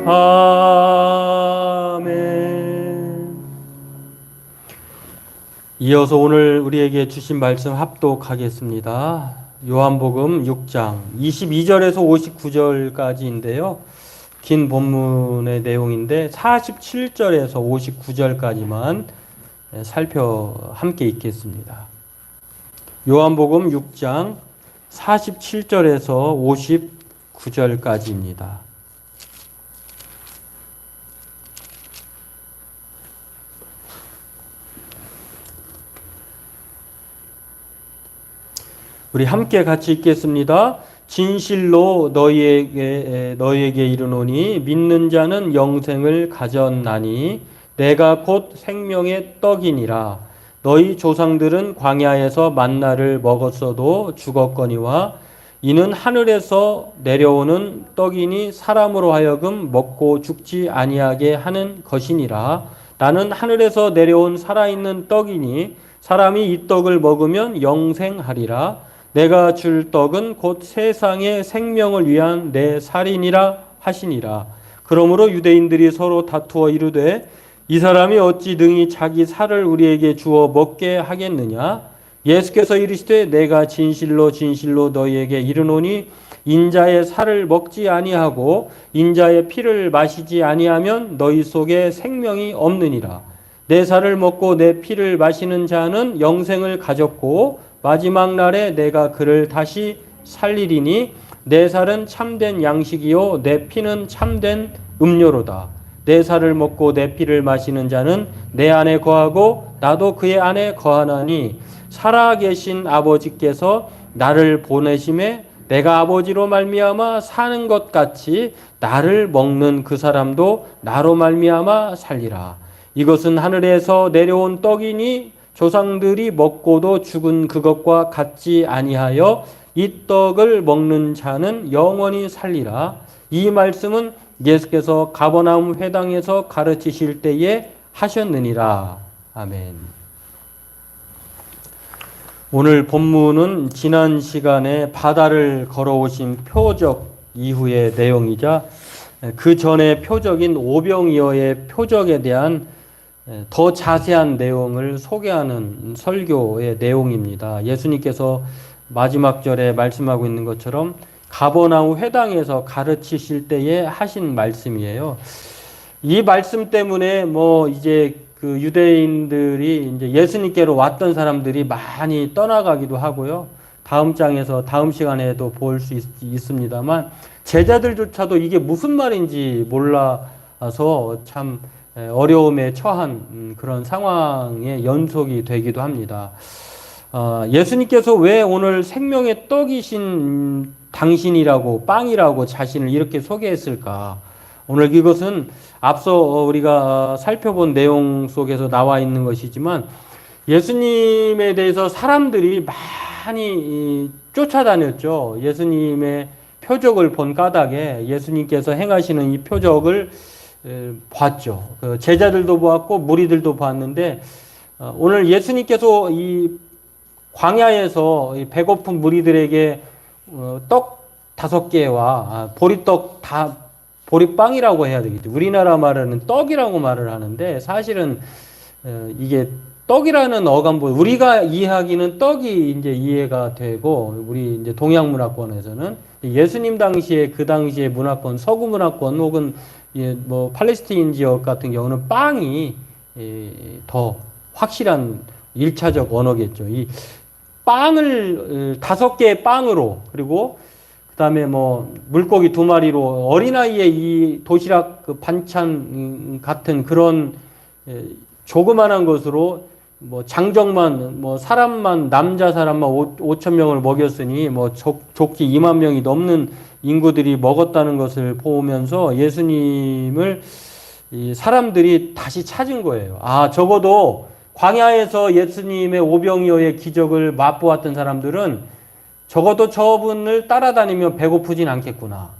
아멘. 이어서 오늘 우리에게 주신 말씀 합독하겠습니다. 요한복음 6장 22절에서 59절까지인데요. 긴 본문의 내용인데 47절에서 59절까지만 함께 읽겠습니다. 요한복음 6장 47절에서 59절까지입니다. 우리 함께 같이 읽겠습니다. 진실로 너희에게 이르노니 믿는 자는 영생을 가졌나니 내가 곧 생명의 떡이니라. 너희 조상들은 광야에서 만나를 먹었어도 죽었거니와 이는 하늘에서 내려오는 떡이니 사람으로 하여금 먹고 죽지 아니하게 하는 것이니라. 나는 하늘에서 내려온 살아있는 떡이니 사람이 이 떡을 먹으면 영생하리라. 내가 줄 떡은 곧 세상의 생명을 위한 내 살이니라 하시니라. 그러므로 유대인들이 서로 다투어 이르되 이 사람이 어찌 능히 자기 살을 우리에게 주어 먹게 하겠느냐. 예수께서 이르시되 내가 진실로 진실로 너희에게 이르노니 인자의 살을 먹지 아니하고 인자의 피를 마시지 아니하면 너희 속에 생명이 없느니라. 내 살을 먹고 내 피를 마시는 자는 영생을 가졌고 마지막 날에 내가 그를 다시 살리리니 내 살은 참된 양식이요 내 피는 참된 음료로다. 내 살을 먹고 내 피를 마시는 자는 내 안에 거하고 나도 그의 안에 거하나니 살아계신 아버지께서 나를 보내심에 내가 아버지로 말미암아 사는 것 같이 나를 먹는 그 사람도 나로 말미암아 살리라. 이것은 하늘에서 내려온 떡이니 조상들이 먹고도 죽은 그것과 같지 아니하여 이 떡을 먹는 자는 영원히 살리라. 이 말씀은 예수께서 가버나움 회당에서 가르치실 때에 하셨느니라. 아멘. 오늘 본문은 지난 시간에 바다를 걸어오신 표적 이후의 내용이자 그 전에 표적인 오병이어의 표적에 대한 더 자세한 내용을 소개하는 설교의 내용입니다. 예수님께서 마지막 절에 말씀하고 있는 것처럼 가버나움 회당에서 가르치실 때에 하신 말씀이에요. 이 말씀 때문에 이제 그 유대인들이 이제 예수님께로 왔던 사람들이 많이 떠나가기도 하고요. 다음 장에서 다음 시간에도 볼 수 있습니다만 제자들조차도 이게 무슨 말인지 몰라서 참 어려움에 처한 그런 상황의 연속이 되기도 합니다. 예수님께서 왜 오늘 생명의 떡이신 당신이라고 빵이라고 자신을 이렇게 소개했을까? 오늘 이것은 앞서 우리가 살펴본 내용 속에서 나와 있는 것이지만 예수님에 대해서 사람들이 많이 쫓아다녔죠. 예수님의 표적을 본 까닭에 예수님께서 행하시는 이 표적을 봤죠. 제자들도 보았고 무리들도 봤는데 오늘 예수님께서 이 광야에서 배고픈 무리들에게 떡 5개와 보리빵이라고 해야 되겠죠. 우리나라 말은 떡이라고 말을 하는데 사실은 이게 떡이라는 어감보다 우리가 이해하기는 떡이 이제 이해가 되고 우리 이제 동양 문화권에서는 예수님 당시에 그 당시에 문화권 서구 문화권 혹은 팔레스타인 지역 같은 경우는 빵이 더 확실한 1차적 언어겠죠. 이 빵을 5개의 빵으로 그리고 그다음에 물고기 2마리로 어린아이의 이 도시락 그 반찬 같은 그런 조그만한 것으로 장정만 사람만 남자 사람만 5천 명을 먹였으니 좋게 2만 명이 넘는 인구들이 먹었다는 것을 보면서 예수님을 이 사람들이 다시 찾은 거예요. 적어도 광야에서 예수님의 오병이어의 기적을 맛보았던 사람들은 적어도 저분을 따라다니면 배고프진 않겠구나.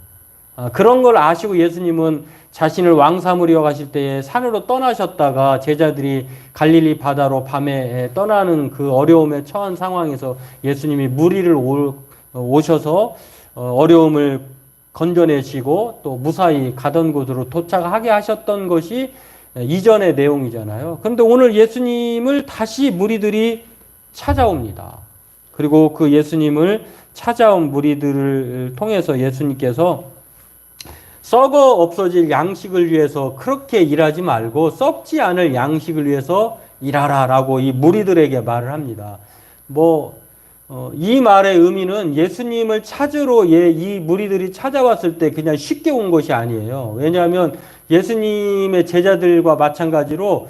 그런 걸 아시고 예수님은 자신을 왕 삼으려 가실 때에 산으로 떠나셨다가 제자들이 갈릴리 바다로 밤에 떠나는 그 어려움에 처한 상황에서 예수님이 무리를 오셔서 어려움을 건져내시고 또 무사히 가던 곳으로 도착하게 하셨던 것이 이전의 내용이잖아요. 그런데 오늘 예수님을 다시 무리들이 찾아옵니다. 그리고 그 예수님을 찾아온 무리들을 통해서 예수님께서 썩어 없어질 양식을 위해서 그렇게 일하지 말고 썩지 않을 양식을 위해서 일하라 라고 이 무리들에게 말을 합니다. 이 말의 의미는 예수님을 찾으러 이 무리들이 찾아왔을 때 그냥 쉽게 온 것이 아니에요. 왜냐하면 예수님의 제자들과 마찬가지로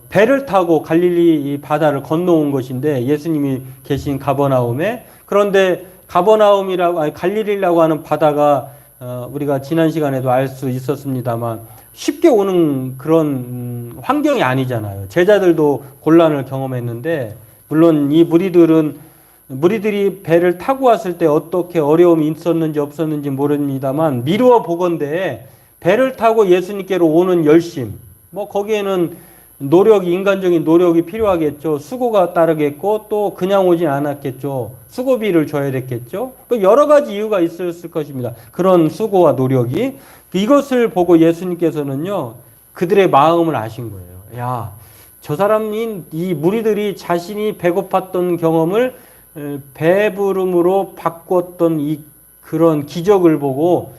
배를 타고 갈릴리 바다를 건너온 것인데 예수님이 계신 가버나움에, 그런데 갈릴리라고 하는 바다가 우리가 지난 시간에도 알 수 있었습니다만 쉽게 오는 그런 환경이 아니잖아요. 제자들도 곤란을 경험했는데, 물론 이 무리들이 배를 타고 왔을 때 어떻게 어려움이 있었는지 없었는지 모릅니다만 미루어 보건대 배를 타고 예수님께로 오는 열심, 거기에는 인간적인 노력이 필요하겠죠. 수고가 따르겠고 또 그냥 오진 않았겠죠. 수고비를 줘야 됐겠죠. 여러 가지 이유가 있었을 것입니다. 그런 수고와 노력이. 이것을 보고 예수님께서는요, 그들의 마음을 아신 거예요. 야, 저 사람인 이 무리들이 자신이 배고팠던 경험을 배부름으로 바꿨던 그런 기적을 보고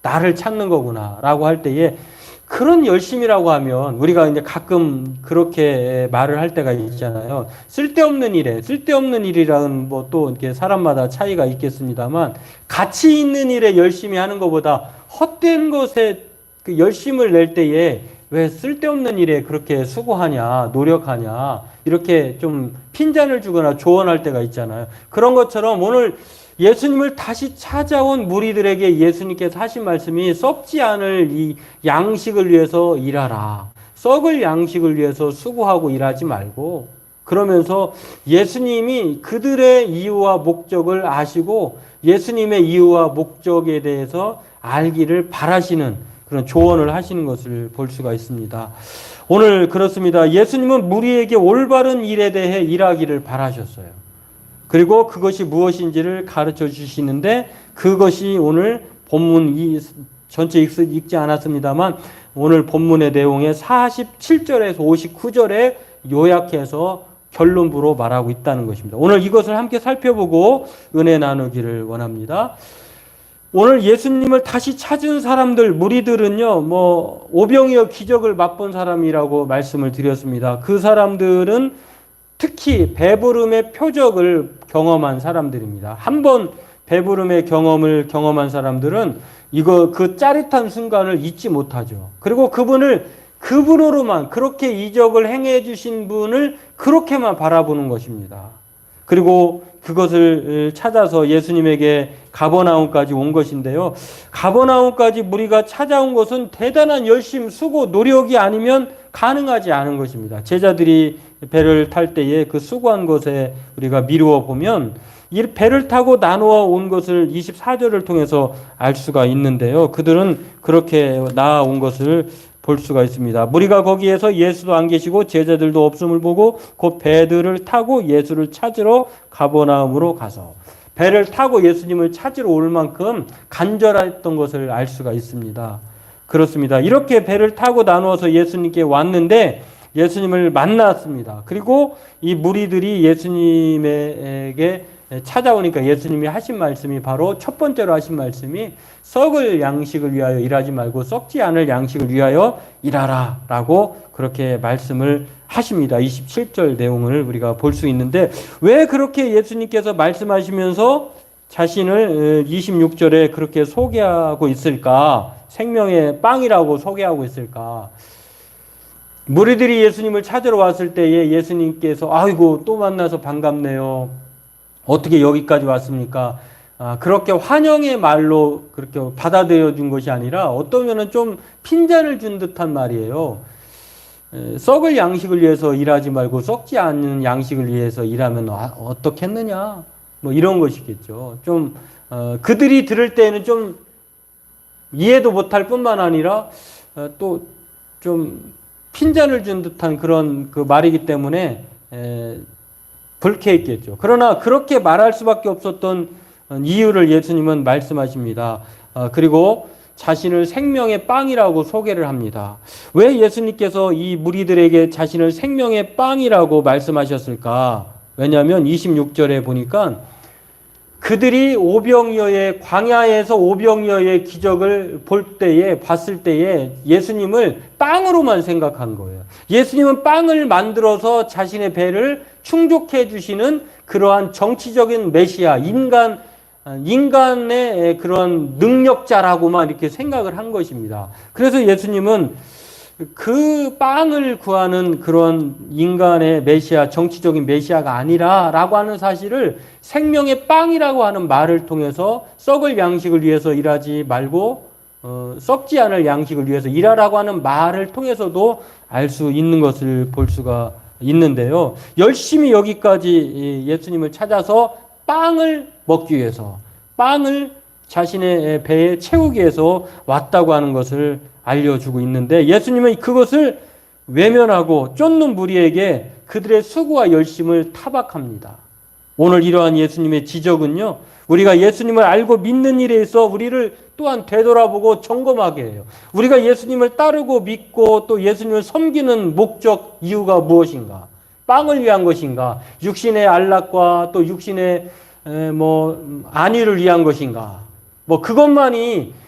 나를 찾는 거구나 라고 할 때에, 그런 열심이라고 하면 우리가 이제 가끔 그렇게 말을 할 때가 있잖아요. 쓸데없는 일이라는 또 이렇게 사람마다 차이가 있겠습니다만, 가치 있는 일에 열심히 하는 것보다 헛된 것에 그 열심을 낼 때에 왜 쓸데없는 일에 그렇게 수고하냐, 노력하냐, 이렇게 좀 핀잔을 주거나 조언할 때가 있잖아요. 그런 것처럼 오늘 예수님을 다시 찾아온 무리들에게 예수님께서 하신 말씀이 썩지 않을 이 양식을 위해서 일하라. 썩을 양식을 위해서 수고하고 일하지 말고, 그러면서 예수님이 그들의 이유와 목적을 아시고 예수님의 이유와 목적에 대해서 알기를 바라시는 그런 조언을 하시는 것을 볼 수가 있습니다. 오늘 그렇습니다. 예수님은 무리에게 올바른 일에 대해 일하기를 바라셨어요. 그리고 그것이 무엇인지를 가르쳐 주시는데, 그것이 오늘 본문 전체 읽지 않았습니다만 오늘 본문의 내용의 47절에서 59절에 요약해서 결론부로 말하고 있다는 것입니다. 오늘 이것을 함께 살펴보고 은혜 나누기를 원합니다. 오늘 예수님을 다시 찾은 사람들, 무리들은요, 오병이어 기적을 맛본 사람이라고 말씀을 드렸습니다. 그 사람들은 특히 배부름의 표적을 경험한 사람들입니다. 한 번 배부름의 경험을 경험한 사람들은 그 짜릿한 순간을 잊지 못하죠. 그리고 그분으로만, 그렇게 이적을 행해 주신 분을 그렇게만 바라보는 것입니다. 그리고 그것을 찾아서 예수님에게 가버나움까지 온 것인데요. 가버나움까지 무리가 찾아온 것은 대단한 열심, 수고, 노력이 아니면 가능하지 않은 것입니다. 제자들이 배를 탈 때에 그 수고한 것에 우리가 미루어 보면 이 배를 타고 나누어 온 것을 24절을 통해서 알 수가 있는데요. 그들은 그렇게 나아온 것을 볼 수가 있습니다. 무리가 거기에서 예수도 안 계시고 제자들도 없음을 보고 곧 배들을 타고 예수를 찾으러 가버나움으로 가서, 배를 타고 예수님을 찾으러 올 만큼 간절했던 것을 알 수가 있습니다. 그렇습니다. 이렇게 배를 타고 나누어서 예수님께 왔는데 예수님을 만났습니다. 그리고 이 무리들이 예수님에게 찾아오니까 예수님이 하신 말씀이 바로 첫 번째로 하신 말씀이 썩을 양식을 위하여 일하지 말고 썩지 않을 양식을 위하여 일하라 라고 그렇게 말씀을 하십니다. 27절 내용을 우리가 볼 수 있는데, 왜 그렇게 예수님께서 말씀하시면서 자신을 26절에 그렇게 소개하고 있을까? 생명의 빵이라고 소개하고 있을까? 무리들이 예수님을 찾으러 왔을 때에 예수님께서 아이고 또 만나서 반갑네요. 어떻게 여기까지 왔습니까? 그렇게 환영의 말로 그렇게 받아들여 준 것이 아니라 어떠면은 좀 핀잔을 준 듯한 말이에요. 썩을 양식을 위해서 일하지 말고 썩지 않는 양식을 위해서 일하면 어떻겠느냐? 이런 것이겠죠. 좀 그들이 들을 때는 좀 이해도 못할 뿐만 아니라 또 좀 핀잔을 준 듯한 그런 그 말이기 때문에 불쾌했겠죠. 그러나 그렇게 말할 수밖에 없었던 이유를 예수님은 말씀하십니다. 그리고 자신을 생명의 빵이라고 소개를 합니다. 왜 예수님께서 이 무리들에게 자신을 생명의 빵이라고 말씀하셨을까? 왜냐하면 26절에 보니까 그들이 오병이어의 광야에서 오병이어의 기적을 봤을 때에 예수님을 빵으로만 생각한 거예요. 예수님은 빵을 만들어서 자신의 배를 충족해 주시는 그러한 정치적인 메시아, 인간의 그런 능력자라고만 이렇게 생각을 한 것입니다. 그래서 예수님은 그 빵을 구하는 그런 인간의 메시아, 정치적인 메시아가 아니라라고 하는 사실을 생명의 빵이라고 하는 말을 통해서 썩을 양식을 위해서 일하지 말고 썩지 않을 양식을 위해서 일하라고 하는 말을 통해서도 알 수 있는 것을 볼 수가 있는데요. 열심히 여기까지 예수님을 찾아서 빵을 먹기 위해서, 빵을 자신의 배에 채우기 위해서 왔다고 하는 것을 알려주고 있는데, 예수님은 그것을 외면하고 쫓는 무리에게 그들의 수고와 열심을 타박합니다. 오늘 이러한 예수님의 지적은요, 우리가 예수님을 알고 믿는 일에 있어 우리를 또한 되돌아보고 점검하게 해요. 우리가 예수님을 따르고 믿고 또 예수님을 섬기는 목적, 이유가 무엇인가? 빵을 위한 것인가? 육신의 안락과 또 육신의 안위를 위한 것인가?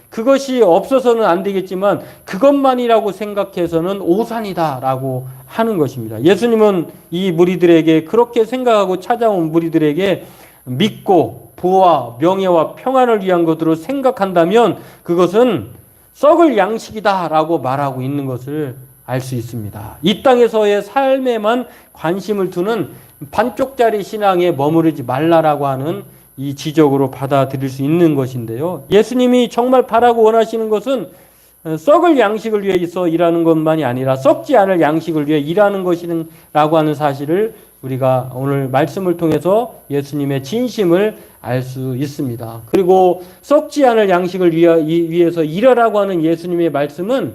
그것이 없어서는 안 되겠지만 그것만이라고 생각해서는 오산이다라고 하는 것입니다. 예수님은 이 무리들에게, 그렇게 생각하고 찾아온 무리들에게 믿고 부와 명예와 평안을 위한 것으로 생각한다면 그것은 썩을 양식이다라고 말하고 있는 것을 알 수 있습니다. 이 땅에서의 삶에만 관심을 두는 반쪽짜리 신앙에 머무르지 말라라고 하는 이 지적으로 받아들일 수 있는 것인데요. 예수님이 정말 바라고 원하시는 것은 썩을 양식을 위해 있어 일하는 것만이 아니라 썩지 않을 양식을 위해 일하는 것이라고 하는 사실을 우리가 오늘 말씀을 통해서 예수님의 진심을 알 수 있습니다. 그리고 썩지 않을 양식을 위해서 일하라고 하는 예수님의 말씀은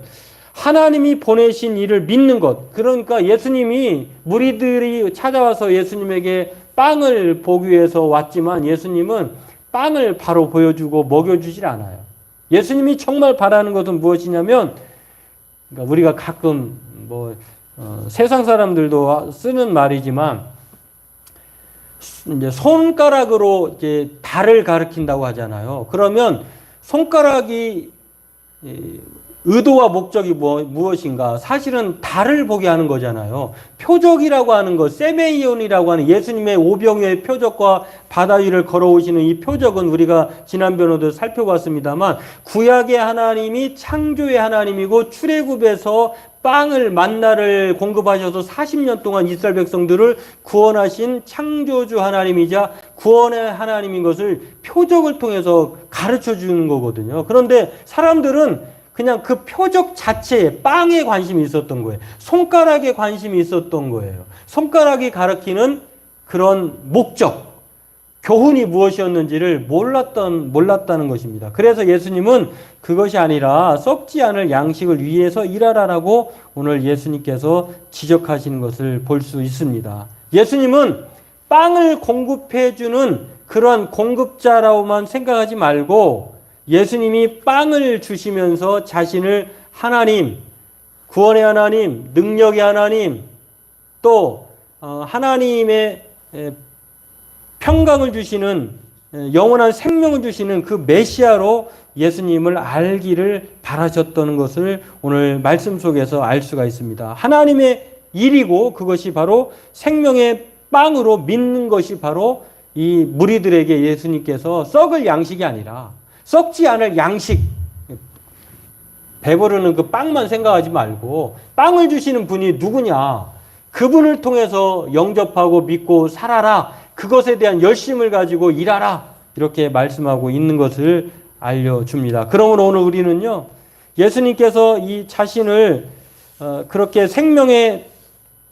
하나님이 보내신 일을 믿는 것, 그러니까 예수님이 무리들이 찾아와서 예수님에게 빵을 보기 위해서 왔지만 예수님은 빵을 바로 보여주고 먹여주질 않아요. 예수님이 정말 바라는 것은 무엇이냐면, 그러니까 우리가 가끔 세상 사람들도 쓰는 말이지만 이제 손가락으로 이제 달을 가리킨다고 하잖아요. 그러면 손가락이 의도와 목적이 무엇인가? 사실은 달을 보게 하는 거잖아요. 표적이라고 하는 것, 세메이온이라고 하는 예수님의 오병이어의 표적과 바다 위를 걸어오시는 이 표적은 우리가 지난번에도 살펴봤습니다만 구약의 하나님이 창조의 하나님이고 출애굽에서 빵을 만나를 공급하셔서 40년 동안 이스라엘 백성들을 구원하신 창조주 하나님이자 구원의 하나님인 것을 표적을 통해서 가르쳐 주는 거거든요. 그런데 사람들은 그냥 그 표적 자체에 빵에 관심이 있었던 거예요. 손가락에 관심이 있었던 거예요. 손가락이 가리키는 그런 목적, 교훈이 무엇이었는지를 몰랐다는 것입니다. 그래서 예수님은 그것이 아니라 썩지 않을 양식을 위해서 일하라라고 오늘 예수님께서 지적하시는 것을 볼 수 있습니다. 예수님은 빵을 공급해주는 그런 공급자라고만 생각하지 말고 예수님이 빵을 주시면서 자신을 하나님, 구원의 하나님, 능력의 하나님, 또 하나님의 평강을 주시는, 영원한 생명을 주시는 그 메시아로 예수님을 알기를 바라셨던 것을 오늘 말씀 속에서 알 수가 있습니다. 하나님의 일이고 그것이 바로 생명의 빵으로 믿는 것이 바로 이 무리들에게 예수님께서 썩을 양식이 아니라 썩지 않을 양식, 배부르는 그 빵만 생각하지 말고 빵을 주시는 분이 누구냐, 그분을 통해서 영접하고 믿고 살아라, 그것에 대한 열심을 가지고 일하라, 이렇게 말씀하고 있는 것을 알려줍니다. 그러므로 오늘 우리는요, 예수님께서 이 자신을 그렇게 생명의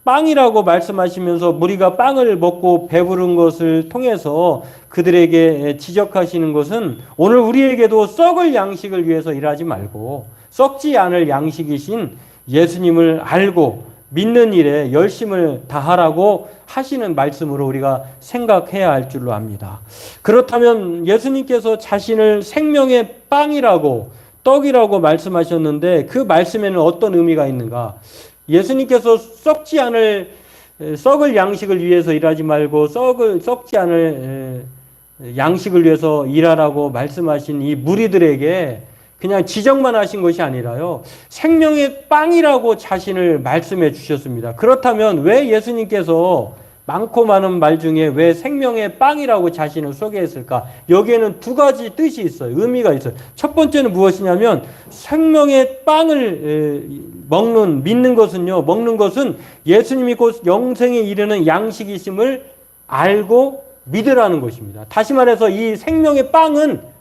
빵이라고 말씀하시면서 무리가 빵을 먹고 배부른 것을 통해서 그들에게 지적하시는 것은 오늘 우리에게도 썩을 양식을 위해서 일하지 말고 썩지 않을 양식이신 예수님을 알고 믿는 일에 열심을 다하라고 하시는 말씀으로 우리가 생각해야 할 줄로 압니다. 그렇다면 예수님께서 자신을 생명의 빵이라고 떡이라고 말씀하셨는데 그 말씀에는 어떤 의미가 있는가? 예수님께서 썩을 양식을 위해서 일하지 말고 썩지 않을 양식을 위해서 일하라고 말씀하신 이 무리들에게 그냥 지적만 하신 것이 아니라요, 생명의 빵이라고 자신을 말씀해 주셨습니다. 그렇다면 왜 예수님께서 많고 많은 말 중에 왜 생명의 빵이라고 자신을 소개했을까? 여기에는 두 가지 뜻이 있어요. 의미가 있어요. 첫 번째는 무엇이냐면 생명의 빵을 믿는 것은 예수님이 곧 영생에 이르는 양식이심을 알고 믿으라는 것입니다. 다시 말해서 이 생명의 빵은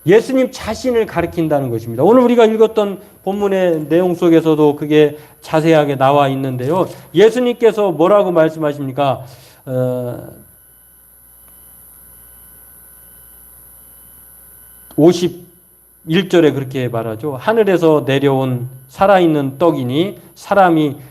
예수님 자신을 가리킨다는 것입니다. 오늘 우리가 읽었던 본문의 내용 속에서도 그게 자세하게 나와 있는데요. 예수님께서 뭐라고 말씀하십니까? 51절에 그렇게 말하죠. 하늘에서 내려온 살아있는 떡이니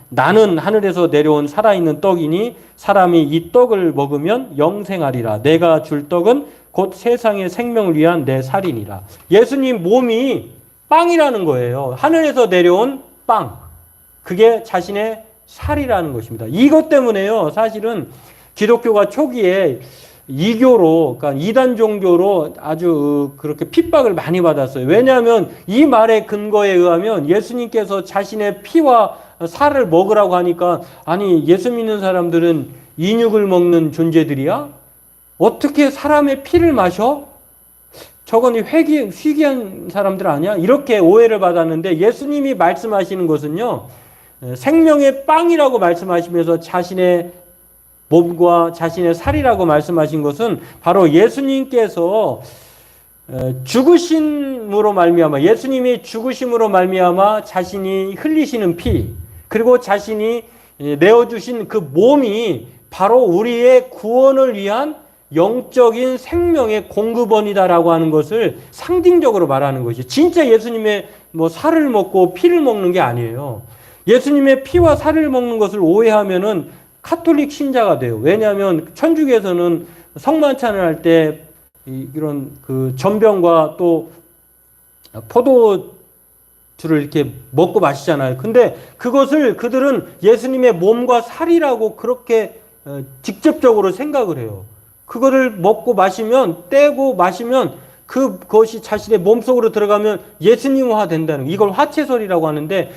나는 하늘에서 내려온 살아있는 떡이니 사람이 이 떡을 먹으면 영생하리라. 내가 줄 떡은 곧 세상의 생명을 위한 내 살이니라. 예수님 몸이 빵이라는 거예요. 하늘에서 내려온 빵. 그게 자신의 살이라는 것입니다. 이것 때문에요. 사실은 기독교가 초기에 이교로, 그러니까 이단 종교로 아주 그렇게 핍박을 많이 받았어요. 왜냐하면 이 말의 근거에 의하면 예수님께서 자신의 피와 살을 먹으라고 하니까 아니 예수 믿는 사람들은 인육을 먹는 존재들이야? 어떻게 사람의 피를 마셔? 저건 희귀한 사람들 아니야? 이렇게 오해를 받았는데 예수님이 말씀하시는 것은요, 생명의 빵이라고 말씀하시면서 자신의 몸과 자신의 살이라고 말씀하신 것은 바로 예수님께서 죽으심으로 말미암아, 예수님이 죽으심으로 말미암아 자신이 흘리시는 피, 그리고 자신이 내어주신 그 몸이 바로 우리의 구원을 위한 영적인 생명의 공급원이다라고 하는 것을 상징적으로 말하는 것이 진짜 예수님의 살을 먹고 피를 먹는 게 아니에요. 예수님의 피와 살을 먹는 것을 오해하면은 카톨릭 신자가 돼요. 왜냐하면 천주교에서는 성만찬을 할 때 이런 그 전병과 또 포도주를 이렇게 먹고 마시잖아요. 근데 그것을 그들은 예수님의 몸과 살이라고 그렇게 직접적으로 생각을 해요. 그거를 먹고 마시면, 떼고 마시면 그것이 자신의 몸속으로 들어가면 예수님화 된다는, 이걸 화채설이라고 하는데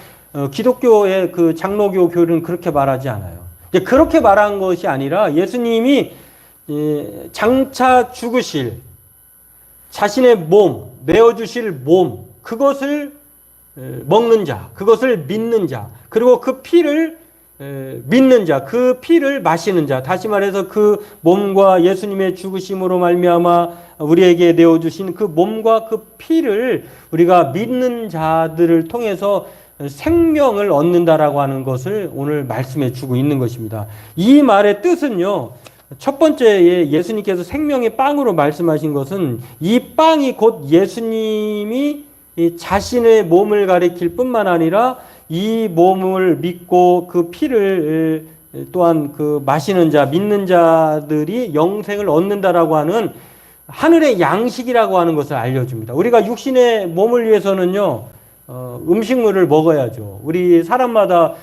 기독교의 그 장로교 교리는 그렇게 말하지 않아요. 그렇게 말한 것이 아니라 예수님이 장차 죽으실 자신의 몸, 내어주실 몸, 그것을 먹는 자, 그것을 믿는 자, 그리고 그 피를 믿는 자, 그 피를 마시는 자, 다시 말해서 그 몸과 예수님의 죽으심으로 말미암아 우리에게 내어주신 그 몸과 그 피를 우리가 믿는 자들을 통해서 생명을 얻는다라고 하는 것을 오늘 말씀해 주고 있는 것입니다. 이 말의 뜻은요, 첫 번째에 예수님께서 생명의 빵으로 말씀하신 것은 이 빵이 곧 예수님이 자신의 몸을 가리킬 뿐만 아니라 이 몸을 믿고 그 피를 또한 그 마시는 자, 믿는 자들이 영생을 얻는다라고 하는 하늘의 양식이라고 하는 것을 알려줍니다. 우리가 육신의 몸을 위해서는요, 음식물을 먹어야죠. 우리 사람마다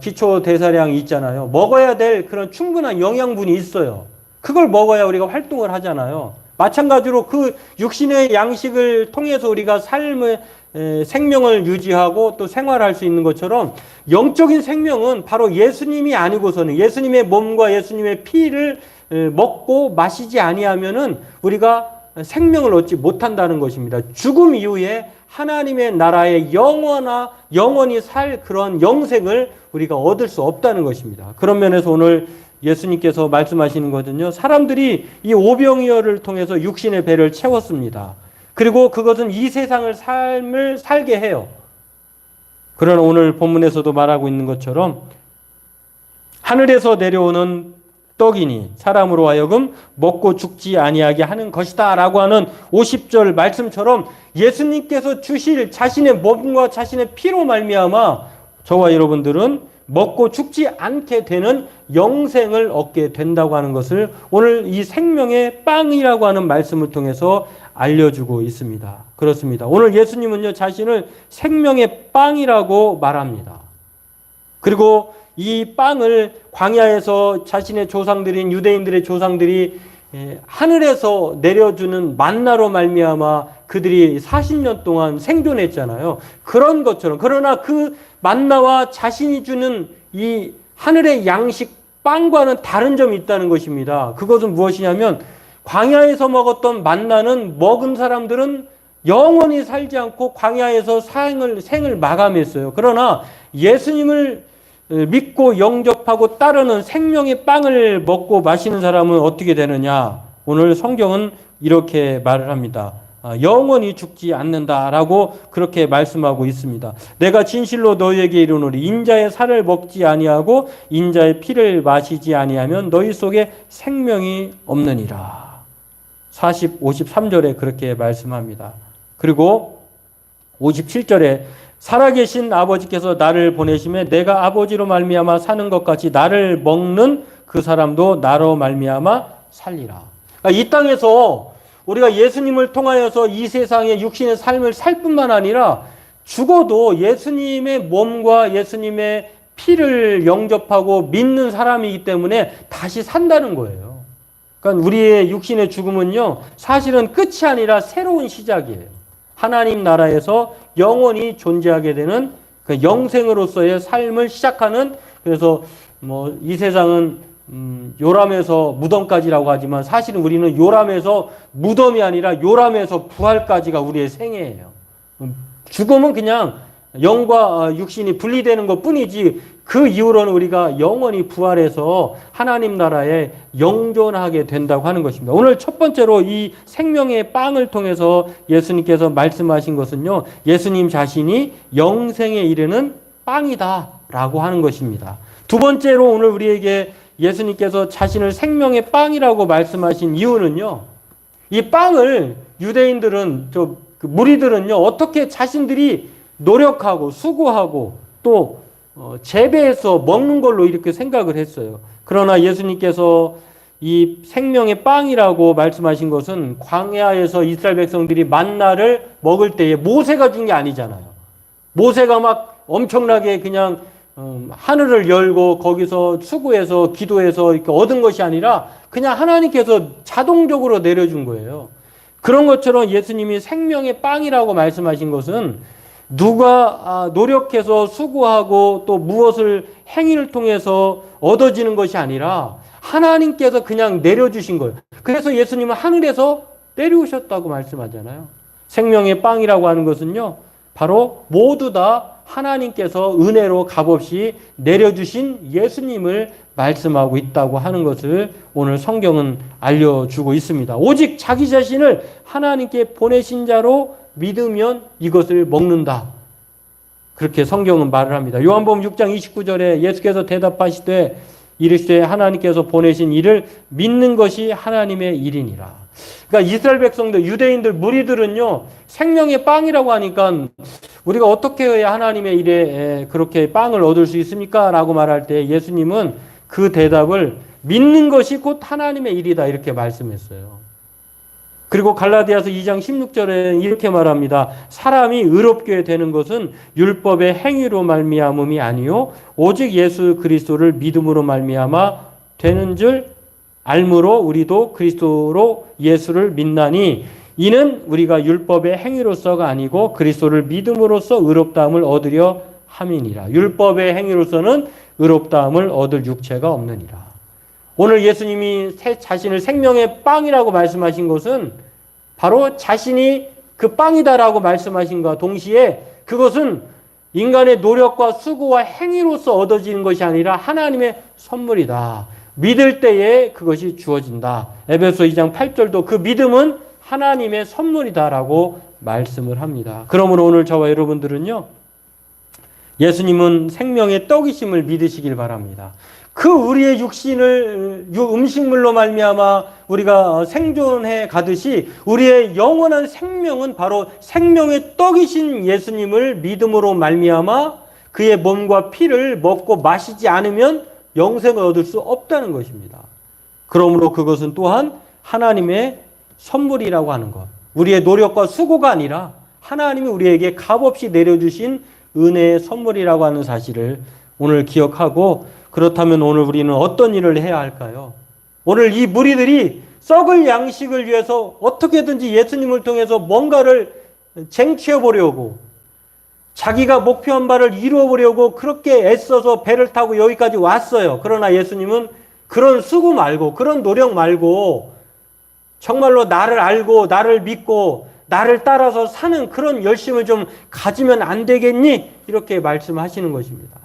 기초 대사량이 있잖아요. 먹어야 될 그런 충분한 영양분이 있어요. 그걸 먹어야 우리가 활동을 하잖아요. 마찬가지로 그 육신의 양식을 통해서 우리가 생명을 유지하고 또 생활할 수 있는 것처럼 영적인 생명은 바로 예수님이 아니고서는, 예수님의 몸과 예수님의 피를 먹고 마시지 아니하면은 우리가 생명을 얻지 못한다는 것입니다. 죽음 이후에 하나님의 나라에 영원히 살 그런 영생을 우리가 얻을 수 없다는 것입니다. 그런 면에서 오늘 예수님께서 말씀하시는 것은요, 사람들이 이 오병이어를 통해서 육신의 배를 채웠습니다. 그리고 그것은 이 세상을 삶을 살게 해요. 그러나 오늘 본문에서도 말하고 있는 것처럼 하늘에서 내려오는 떡이니 사람으로 하여금 먹고 죽지 아니하게 하는 것이다 라고 하는 50절 말씀처럼 예수님께서 주실 자신의 몸과 자신의 피로 말미암아 저와 여러분들은 먹고 죽지 않게 되는 영생을 얻게 된다고 하는 것을 오늘 이 생명의 빵이라고 하는 말씀을 통해서 알려주고 있습니다. 그렇습니다. 오늘 예수님은요, 자신을 생명의 빵이라고 말합니다. 그리고 이 빵을 광야에서 자신의 조상들인 유대인들의 조상들이 하늘에서 내려주는 만나로 말미암아 그들이 40년 동안 생존했잖아요. 그런 것처럼, 그러나 그 만나와 자신이 주는 이 하늘의 양식 빵과는 다른 점이 있다는 것입니다. 그것은 무엇이냐면 광야에서 먹었던 만나는 먹은 사람들은 영원히 살지 않고 광야에서 생을 마감했어요. 그러나 예수님을 믿고 영접하고 따르는 생명의 빵을 먹고 마시는 사람은 어떻게 되느냐? 오늘 성경은 이렇게 말을 합니다. 영원히 죽지 않는다라고 그렇게 말씀하고 있습니다. 내가 진실로 너희에게 이르노니 인자의 살을 먹지 아니하고 인자의 피를 마시지 아니하면 너희 속에 생명이 없느니라. 53절에 그렇게 말씀합니다. 그리고 57절에 살아계신 아버지께서 나를 보내심에 내가 아버지로 말미암아 사는 것 같이 나를 먹는 그 사람도 나로 말미암아 살리라. 그러니까 이 땅에서 우리가 예수님을 통하여서 이 세상의 육신의 삶을 살 뿐만 아니라 죽어도 예수님의 몸과 예수님의 피를 영접하고 믿는 사람이기 때문에 다시 산다는 거예요. 그러니까 우리의 육신의 죽음은요, 사실은 끝이 아니라 새로운 시작이에요. 하나님 나라에서 영원히 존재하게 되는 그 영생으로서의 삶을 시작하는, 그래서 이 세상은 요람에서 무덤까지라고 하지만 사실은 우리는 요람에서 무덤이 아니라 요람에서 부활까지가 우리의 생애예요. 죽음은 그냥 영과 육신이 분리되는 것 뿐이지 그 이후로는 우리가 영원히 부활해서 하나님 나라에 영존하게 된다고 하는 것입니다. 오늘 첫 번째로 이 생명의 빵을 통해서 예수님께서 말씀하신 것은요, 예수님 자신이 영생에 이르는 빵이다라고 하는 것입니다. 두 번째로 오늘 우리에게 예수님께서 자신을 생명의 빵이라고 말씀하신 이유는요, 이 빵을 유대인들은, 무리들은요, 어떻게 자신들이 노력하고 수고하고 또 재배해서 먹는 걸로 이렇게 생각을 했어요. 그러나 예수님께서 이 생명의 빵이라고 말씀하신 것은 광야에서 이스라엘 백성들이 만나를 먹을 때에 모세가 준 게 아니잖아요. 모세가 막 엄청나게 그냥 하늘을 열고 거기서 수고해서 기도해서 이렇게 얻은 것이 아니라 그냥 하나님께서 자동적으로 내려준 거예요. 그런 것처럼 예수님이 생명의 빵이라고 말씀하신 것은 누가 노력해서 수고하고 또 무엇을 행위를 통해서 얻어지는 것이 아니라 하나님께서 그냥 내려주신 거예요. 그래서 예수님은 하늘에서 내려오셨다고 말씀하잖아요. 생명의 빵이라고 하는 것은요, 바로 모두 다 하나님께서 은혜로 값없이 내려주신 예수님을 말씀하고 있다고 하는 것을 오늘 성경은 알려주고 있습니다. 오직 자기 자신을 하나님께 보내신 자로 믿으면 이것을 먹는다. 그렇게 성경은 말을 합니다. 요한복음 6장 29절에 예수께서 대답하시되 이르시되 하나님께서 보내신 이를 믿는 것이 하나님의 일이니라. 그러니까 이스라엘 백성들, 유대인들, 무리들은요, 생명의 빵이라고 하니까 우리가 어떻게 해야 하나님의 일에 그렇게 빵을 얻을 수 있습니까? 라고 말할 때 예수님은 그 대답을 믿는 것이 곧 하나님의 일이다 이렇게 말씀했어요. 그리고 갈라디아서 2장 16절에 이렇게 말합니다. 사람이 의롭게 되는 것은 율법의 행위로 말미암음이 아니요 오직 예수 그리스도를 믿음으로 말미암아 되는 줄 알므로 우리도 그리스도로 예수를 믿나니 이는 우리가 율법의 행위로서가 아니고 그리스도를 믿음으로써 의롭다함을 얻으려 함이니라. 율법의 행위로서는 의롭다함을 얻을 육체가 없느니라. 오늘 예수님이 자신을 생명의 빵이라고 말씀하신 것은 바로 자신이 그 빵이다라고 말씀하신과 동시에 그것은 인간의 노력과 수고와 행위로서 얻어지는 것이 아니라 하나님의 선물이다. 믿을 때에 그것이 주어진다. 에베소 2장 8절도 그 믿음은 하나님의 선물이다라고 말씀을 합니다. 그러므로 오늘 저와 여러분들은요, 예수님은 생명의 떡이심을 믿으시길 바랍니다. 그 우리의 육신을 음식물로 말미암아 우리가 생존해 가듯이 우리의 영원한 생명은 바로 생명의 떡이신 예수님을 믿음으로 말미암아 그의 몸과 피를 먹고 마시지 않으면 영생을 얻을 수 없다는 것입니다. 그러므로 그것은 또한 하나님의 선물이라고 하는 것. 우리의 노력과 수고가 아니라 하나님이 우리에게 값없이 내려주신 은혜의 선물이라고 하는 사실을 오늘 기억하고, 그렇다면 오늘 우리는 어떤 일을 해야 할까요? 오늘 이 무리들이 썩을 양식을 위해서 어떻게든지 예수님을 통해서 뭔가를 쟁취해 보려고, 자기가 목표한 바를 이루어 보려고 그렇게 애써서 배를 타고 여기까지 왔어요. 그러나 예수님은 그런 수고 말고, 그런 노력 말고, 정말로 나를 알고 나를 믿고 나를 따라서 사는 그런 열심을 좀 가지면 안 되겠니? 이렇게 말씀하시는 것입니다.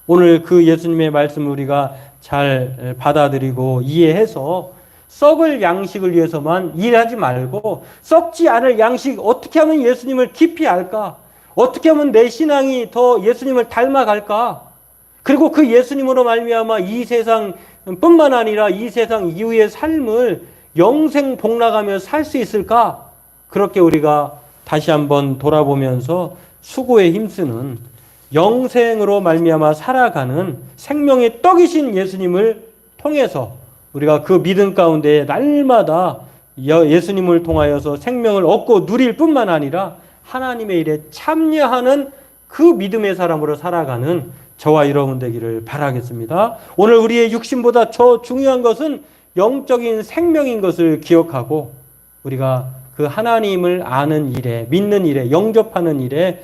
오늘 그 예수님의 말씀을 우리가 잘 받아들이고 이해해서 썩을 양식을 위해서만 일하지 말고, 썩지 않을 양식, 어떻게 하면 예수님을 깊이 알까? 어떻게 하면 내 신앙이 더 예수님을 닮아갈까? 그리고 그 예수님으로 말미암아 이 세상뿐만 아니라 이 세상 이후의 삶을 영생 복락하며 살 수 있을까? 그렇게 우리가 다시 한번 돌아보면서 수고에 힘쓰는, 영생으로 말미암아 살아가는 생명의 떡이신 예수님을 통해서 우리가 그 믿음 가운데 날마다 예수님을 통하여서 생명을 얻고 누릴 뿐만 아니라 하나님의 일에 참여하는 그 믿음의 사람으로 살아가는 저와 여러분 되기를 바라겠습니다. 오늘 우리의 육신보다 더 중요한 것은 영적인 생명인 것을 기억하고, 우리가 그 하나님을 아는 일에, 믿는 일에, 영접하는 일에